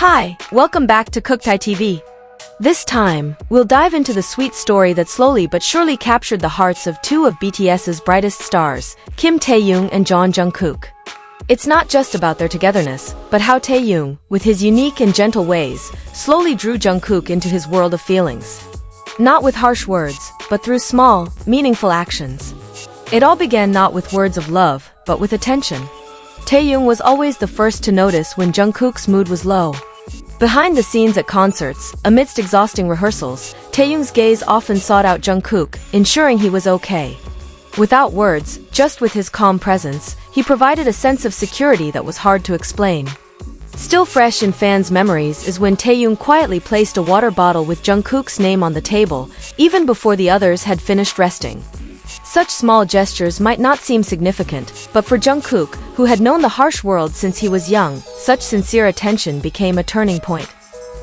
Hi, welcome back to Kooktae TV. This time, we'll dive into the sweet story that slowly but surely captured the hearts of two of BTS's brightest stars, Kim Taehyung and Jungkook. It's not just about their togetherness, but how Taehyung, with his unique and gentle ways, slowly drew Jungkook into his world of feelings. Not with harsh words, but through small, meaningful actions. It all began not with words of love, but with attention. Taehyung was always the first to notice when Jungkook's mood was low. Behind the scenes at concerts, amidst exhausting rehearsals, Taehyung's gaze often sought out Jungkook, ensuring he was okay. Without words, just with his calm presence, he provided a sense of security that was hard to explain. Still fresh in fans' memories is when Taehyung quietly placed a water bottle with Jungkook's name on the table, even before the others had finished resting. Such small gestures might not seem significant, but for Jungkook, who had known the harsh world since he was young, such sincere attention became a turning point.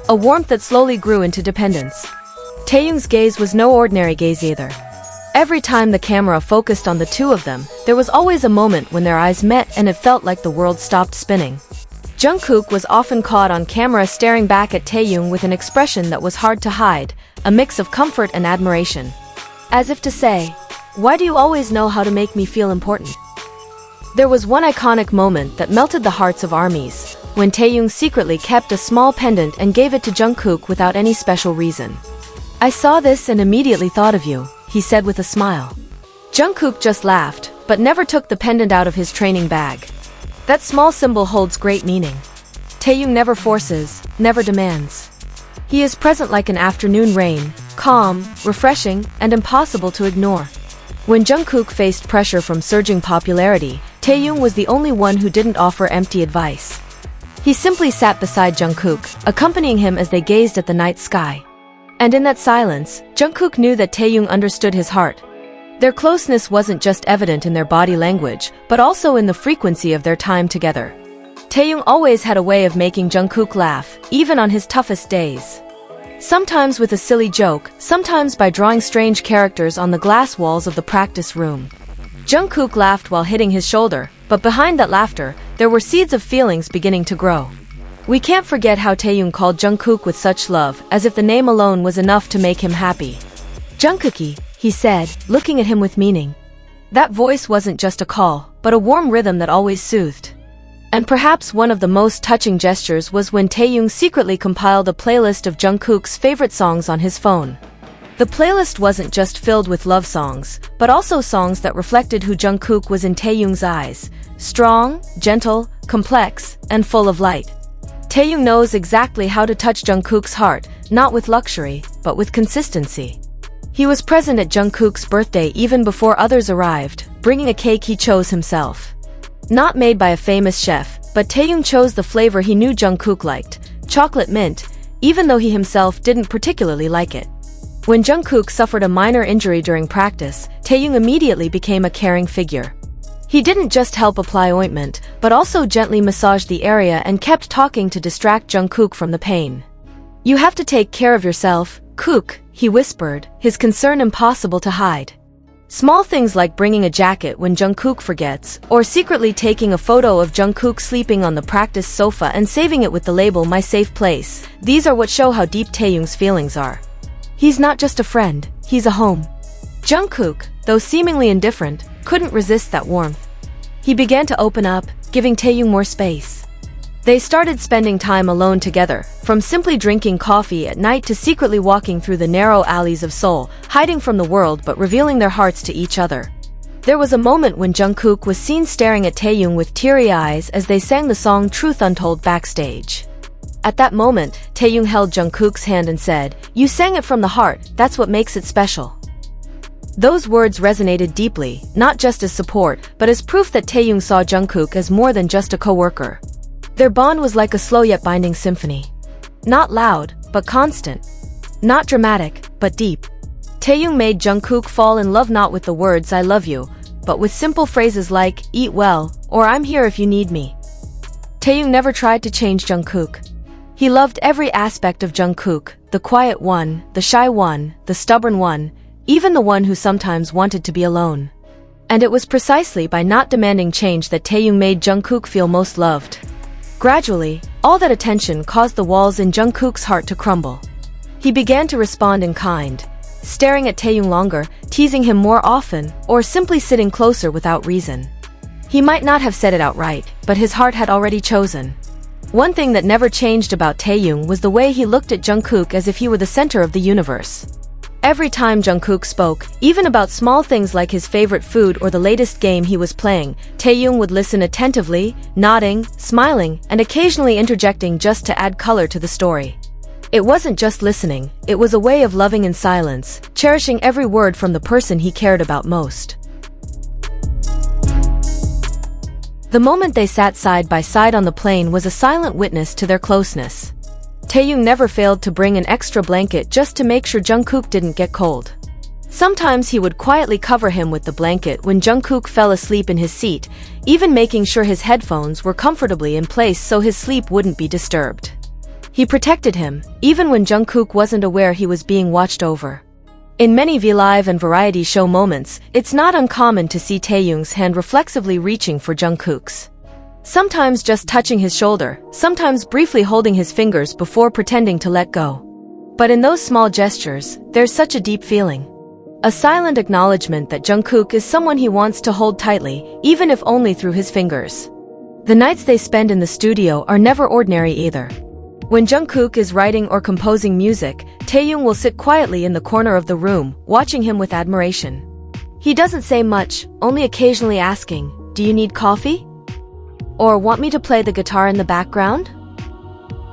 A warmth that slowly grew into dependence. Taehyung's gaze was no ordinary gaze either. Every time the camera focused on the two of them, there was always a moment when their eyes met and it felt like the world stopped spinning. Jungkook was often caught on camera staring back at Taehyung with an expression that was hard to hide, a mix of comfort and admiration. As if to say, "Why do you always know how to make me feel important?" There was one iconic moment that melted the hearts of ARMYs, when Taehyung secretly kept a small pendant and gave it to Jungkook without any special reason. "I saw this and immediately thought of you," he said with a smile. Jungkook just laughed, but never took the pendant out of his training bag. That small symbol holds great meaning. Taehyung never forces, never demands. He is present like an afternoon rain, calm, refreshing, and impossible to ignore. When Jungkook faced pressure from surging popularity, Taehyung was the only one who didn't offer empty advice. He simply sat beside Jungkook, accompanying him as they gazed at the night sky. And in that silence, Jungkook knew that Taehyung understood his heart. Their closeness wasn't just evident in their body language, but also in the frequency of their time together. Taehyung always had a way of making Jungkook laugh, even on his toughest days. Sometimes with a silly joke, sometimes by drawing strange characters on the glass walls of the practice room. Jungkook laughed while hitting his shoulder, but behind that laughter, there were seeds of feelings beginning to grow. We can't forget how Taehyung called Jungkook with such love, as if the name alone was enough to make him happy. "Jungkookie," he said, looking at him with meaning. That voice wasn't just a call, but a warm rhythm that always soothed. And perhaps one of the most touching gestures was when Taehyung secretly compiled a playlist of Jungkook's favorite songs on his phone. The playlist wasn't just filled with love songs, but also songs that reflected who Jungkook was in Taehyung's eyes: strong, gentle, complex, and full of light. Taehyung knows exactly how to touch Jungkook's heart, not with luxury, but with consistency. He was present at Jungkook's birthday even before others arrived, bringing a cake he chose himself. Not made by a famous chef, but Taehyung chose the flavor he knew Jungkook liked, chocolate mint, even though he himself didn't particularly like it. When Jungkook suffered a minor injury during practice, Taehyung immediately became a caring figure. He didn't just help apply ointment, but also gently massaged the area and kept talking to distract Jungkook from the pain. "You have to take care of yourself, Kook," he whispered, his concern impossible to hide. Small things like bringing a jacket when Jungkook forgets, or secretly taking a photo of Jungkook sleeping on the practice sofa and saving it with the label "My Safe Place," these are what show how deep Taehyung's feelings are. He's not just a friend, he's a home. Jungkook, though seemingly indifferent, couldn't resist that warmth. He began to open up, giving Taehyung more space. They started spending time alone together, from simply drinking coffee at night to secretly walking through the narrow alleys of Seoul, hiding from the world but revealing their hearts to each other. There was a moment when Jungkook was seen staring at Taehyung with teary eyes as they sang the song "Truth Untold" backstage. At that moment, Taehyung held Jungkook's hand and said, "You sang it from the heart, that's what makes it special." Those words resonated deeply, not just as support, but as proof that Taehyung saw Jungkook as more than just a co-worker. Their bond was like a slow yet binding symphony. Not loud, but constant. Not dramatic, but deep. Taehyung made Jungkook fall in love not with the words "I love you," but with simple phrases like "eat well," or "I'm here if you need me." Taehyung never tried to change Jungkook. He loved every aspect of Jungkook, the quiet one, the shy one, the stubborn one, even the one who sometimes wanted to be alone. And it was precisely by not demanding change that Taehyung made Jungkook feel most loved. Gradually, all that attention caused the walls in Jungkook's heart to crumble. He began to respond in kind, staring at Taehyung longer, teasing him more often, or simply sitting closer without reason. He might not have said it outright, but his heart had already chosen. One thing that never changed about Taehyung was the way he looked at Jungkook as if he were the center of the universe. Every time Jungkook spoke, even about small things like his favorite food or the latest game he was playing, Taehyung would listen attentively, nodding, smiling, and occasionally interjecting just to add color to the story. It wasn't just listening, it was a way of loving in silence, cherishing every word from the person he cared about most. The moment they sat side by side on the plane was a silent witness to their closeness. Taehyung never failed to bring an extra blanket just to make sure Jungkook didn't get cold. Sometimes he would quietly cover him with the blanket when Jungkook fell asleep in his seat, even making sure his headphones were comfortably in place so his sleep wouldn't be disturbed. He protected him, even when Jungkook wasn't aware he was being watched over. In many V-Live and variety show moments, it's not uncommon to see Taehyung's hand reflexively reaching for Jungkook's. Sometimes just touching his shoulder, sometimes briefly holding his fingers before pretending to let go. But in those small gestures, there's such a deep feeling. A silent acknowledgement that Jungkook is someone he wants to hold tightly, even if only through his fingers. The nights they spend in the studio are never ordinary either. When Jungkook is writing or composing music, Taehyung will sit quietly in the corner of the room, watching him with admiration. He doesn't say much, only occasionally asking, "Do you need coffee? Or want me to play the guitar in the background?"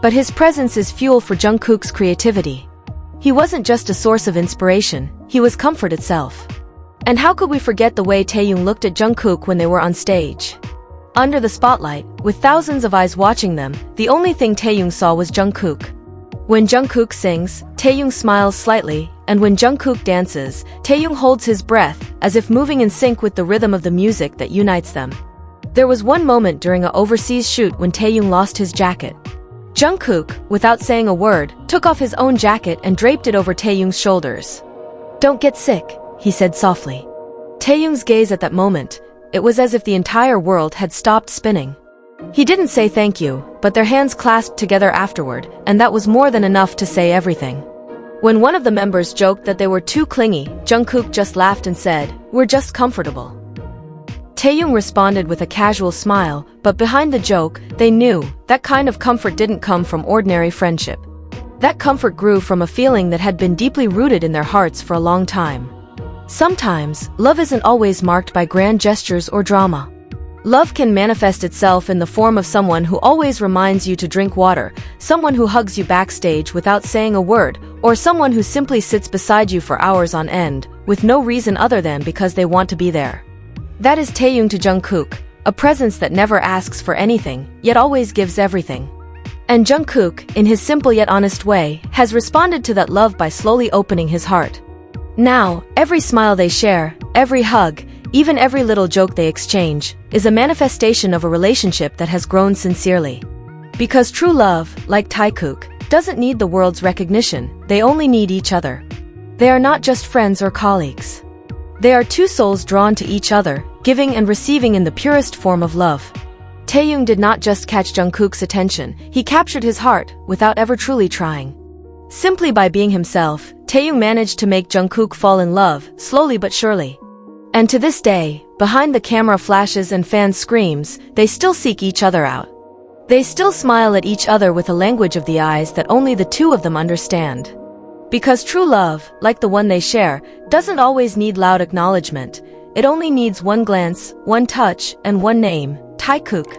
But his presence is fuel for Jungkook's creativity. He wasn't just a source of inspiration, he was comfort itself. And how could we forget the way Taehyung looked at Jungkook when they were on stage? Under the spotlight, with thousands of eyes watching them, the only thing Taehyung saw was Jungkook. When Jungkook sings, Taehyung smiles slightly, and when Jungkook dances, Taehyung holds his breath, as if moving in sync with the rhythm of the music that unites them. There was one moment during an overseas shoot when Taehyung lost his jacket. Jungkook, without saying a word, took off his own jacket and draped it over Taehyung's shoulders. "Don't get sick," he said softly. Taehyung's gaze at that moment, it was as if the entire world had stopped spinning. He didn't say thank you, but their hands clasped together afterward, and that was more than enough to say everything. When one of the members joked that they were too clingy, Jungkook just laughed and said, "We're just comfortable." Taehyung responded with a casual smile, but behind the joke, they knew that kind of comfort didn't come from ordinary friendship. That comfort grew from a feeling that had been deeply rooted in their hearts for a long time. Sometimes, love isn't always marked by grand gestures or drama. Love can manifest itself in the form of someone who always reminds you to drink water, someone who hugs you backstage without saying a word, or someone who simply sits beside you for hours on end, with no reason other than because they want to be there. That is Taehyung to Jungkook, a presence that never asks for anything, yet always gives everything. And Jungkook, in his simple yet honest way, has responded to that love by slowly opening his heart. Now, every smile they share, every hug, even every little joke they exchange, is a manifestation of a relationship that has grown sincerely. Because true love, like Taekook, doesn't need the world's recognition, they only need each other. They are not just friends or colleagues. They are two souls drawn to each other, giving and receiving in the purest form of love. Taehyung did not just catch Jungkook's attention, he captured his heart, without ever truly trying. Simply by being himself, Taehyung managed to make Jungkook fall in love, slowly but surely. And to this day, behind the camera flashes and fan screams, they still seek each other out. They still smile at each other with a language of the eyes that only the two of them understand. Because true love, like the one they share, doesn't always need loud acknowledgement. It only needs one glance, one touch, and one name, Taekook.